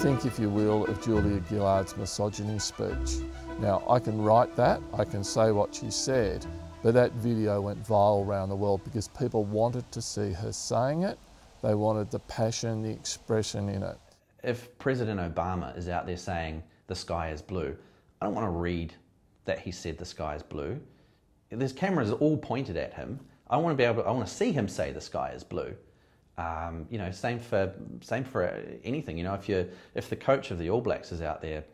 think, if you will, of Julia Gillard's misogyny speech. Now, I can write that, I can say what she said, but that video went viral around the world because people wanted to see her saying it. They wanted the passion, the expression in it. If President Obama is out there saying the sky is blue, I don't want to read that he said the sky is blue. There's cameras all pointed at him. I want to see him say the sky is blue. You know, same for anything. You know, if the coach of the All Blacks is out there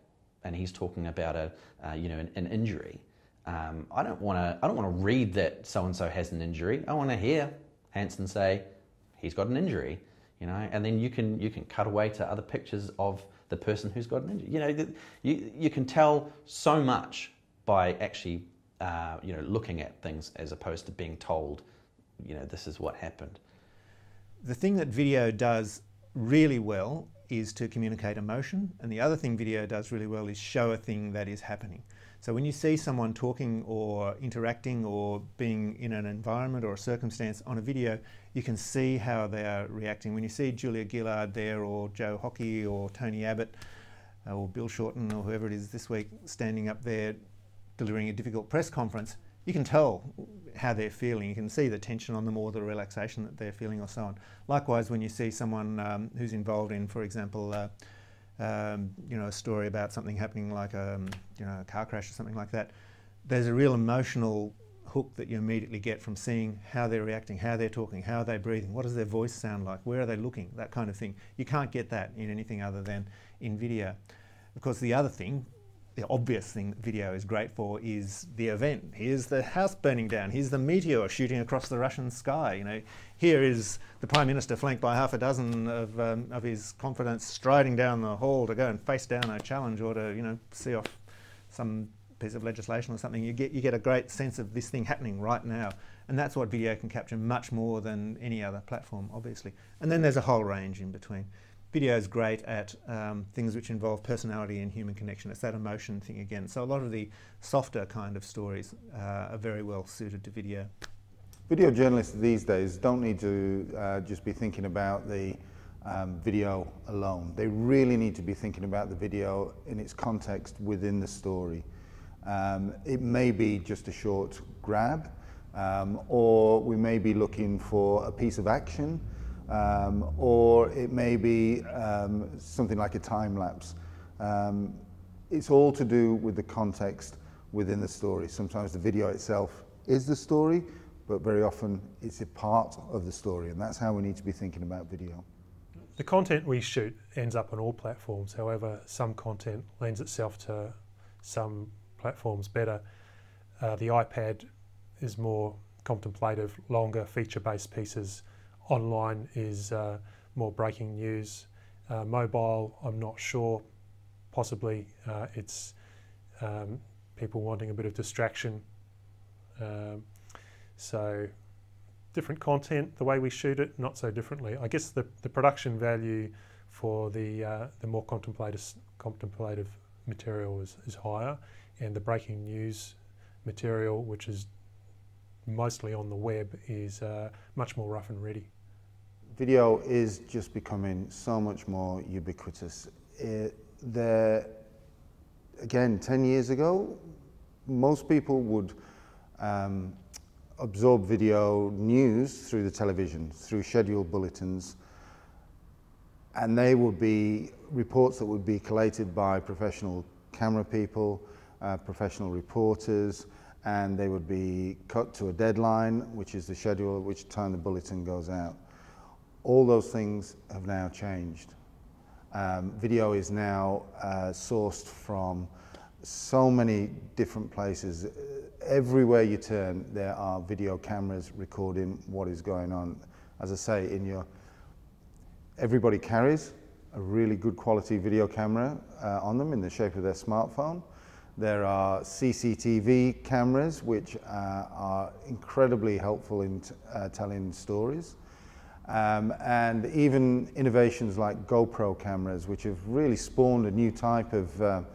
and he's talking about an injury, I don't want to read that so and so has an injury. I want to hear Hansen say he's got an injury. You know, and then you can cut away to other pictures of the person who's got an injury. You know, you can tell so much by actually looking at things as opposed to being told, you know, this is what happened. The thing that video does really well is to communicate emotion, and the other thing video does really well is show a thing that is happening. So when you see someone talking or interacting or being in an environment or a circumstance on a video, you can see how they are reacting. When you see Julia Gillard there, or Joe Hockey or Tony Abbott or Bill Shorten or whoever it is this week standing up there delivering a difficult press conference, you can tell how they're feeling. You can see the tension on them or the relaxation that they're feeling or so on. Likewise, when you see someone who's involved in, for example, a story about something happening like a car crash or something like that, there's a real emotional hook that you immediately get from seeing how they're reacting, how they're talking, how they're breathing, what does their voice sound like, where are they looking, that kind of thing. You can't get that in anything other than in video. Of course, the other thing, the obvious thing that video is great for is the event. Here's the house burning down. Here's the meteor shooting across the Russian sky. You know, here is the Prime Minister flanked by half a dozen of his confidants striding down the hall to go and face down a challenge or to, see off some piece of legislation or something. You get a great sense of this thing happening right now. And that's what video can capture much more than any other platform, obviously. And then there's a whole range in between. Video is great at things which involve personality and human connection. It's that emotion thing again. So a lot of the softer kind of stories are very well suited to video. Video journalists these days don't need to just be thinking about the video alone. They really need to be thinking about the video in its context within the story. It may be just a short grab, or we may be looking for a piece of action, or it may be something like a time lapse. It's all to do with the context within the story. Sometimes the video itself is the story, but very often it's a part of the story, and that's how we need to be thinking about video. The content we shoot ends up on all platforms. However, some content lends itself to some platforms better. The iPad is more contemplative, longer, feature-based pieces. Online is more breaking news. Mobile, I'm not sure. Possibly it's people wanting a bit of distraction. So different content, the way we shoot it, not so differently. I guess the production value for the more contemplative material is higher, and the breaking news material, which is mostly on the web, is much more rough and ready. Video is just becoming so much more ubiquitous. Again, 10 years ago, most people would absorb video news through the television, through scheduled bulletins, and they would be reports that would be collated by professional camera people, professional reporters, and they would be cut to a deadline, which is the schedule at which time the bulletin goes out. All those things have now changed. Video is now sourced from so many different places. Everywhere you turn, there are video cameras recording what is going on. As I say, everybody carries a really good quality video camera on them in the shape of their smartphone. There are CCTV cameras which are incredibly helpful in telling stories. And even innovations like GoPro cameras, which have really spawned a new type of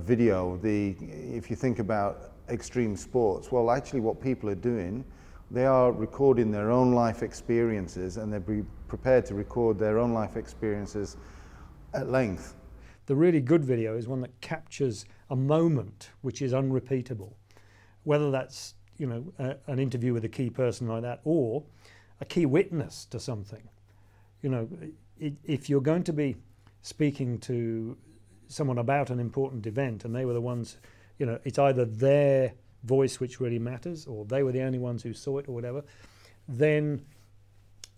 video. If you think about extreme sports, well, actually what people are doing, they are recording their own life experiences, and they're prepared to record their own life experiences at length. The really good video is one that captures a moment which is unrepeatable, whether that's, you know, an interview with a key person like that, or a key witness to something. You know, if you're going to be speaking to someone about an important event and they were the ones, you know, it's either their voice which really matters, or they were the only ones who saw it, or whatever, then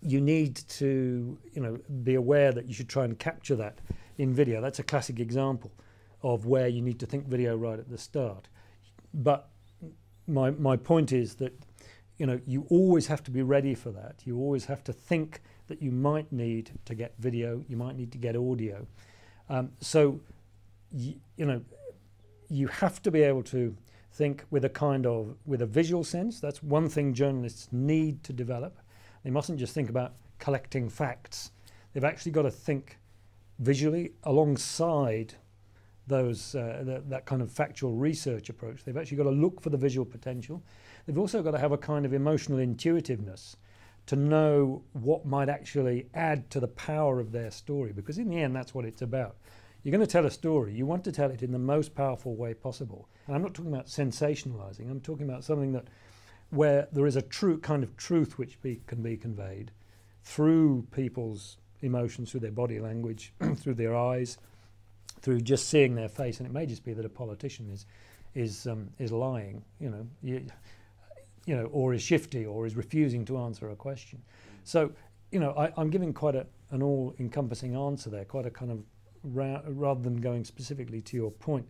you need to, you know, be aware that you should try and capture that in video. That's a classic example of where you need to think video right at the start. But my point is that, you know, you always have to be ready for that. You always have to think that you might need to get video, you might need to get audio. So, you know, you have to be able to think with a visual sense. That's one thing journalists need to develop. They mustn't just think about collecting facts. They've actually got to think visually alongside those that kind of factual research approach. They've actually got to look for the visual potential. They've also got to have a kind of emotional intuitiveness to know what might actually add to the power of their story, because in the end that's what it's about. You're going to tell a story, you want to tell it in the most powerful way possible. And I'm not talking about sensationalizing, I'm talking about something that where there is a true kind of truth which can be conveyed through people's emotions, through their body language, through their eyes, through just seeing their face. And it may just be that a politician is lying, you know, or is shifty, or is refusing to answer a question. So, you know, I'm giving quite an all-encompassing answer there, quite a kind of rather than going specifically to your point,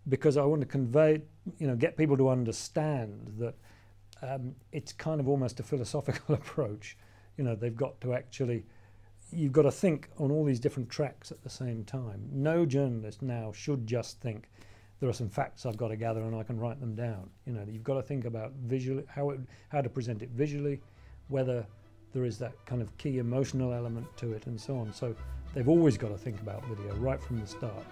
because I want to convey, you know, get people to understand that it's kind of almost a philosophical approach. You know, they've got to actually, you've got to think on all these different tracks at the same time. No journalist now should just think, there are some facts I've got to gather and I can write them down. You know, you've got to think about visually, how to present it visually, whether there is that kind of key emotional element to it, and so on. So they've always got to think about video right from the start.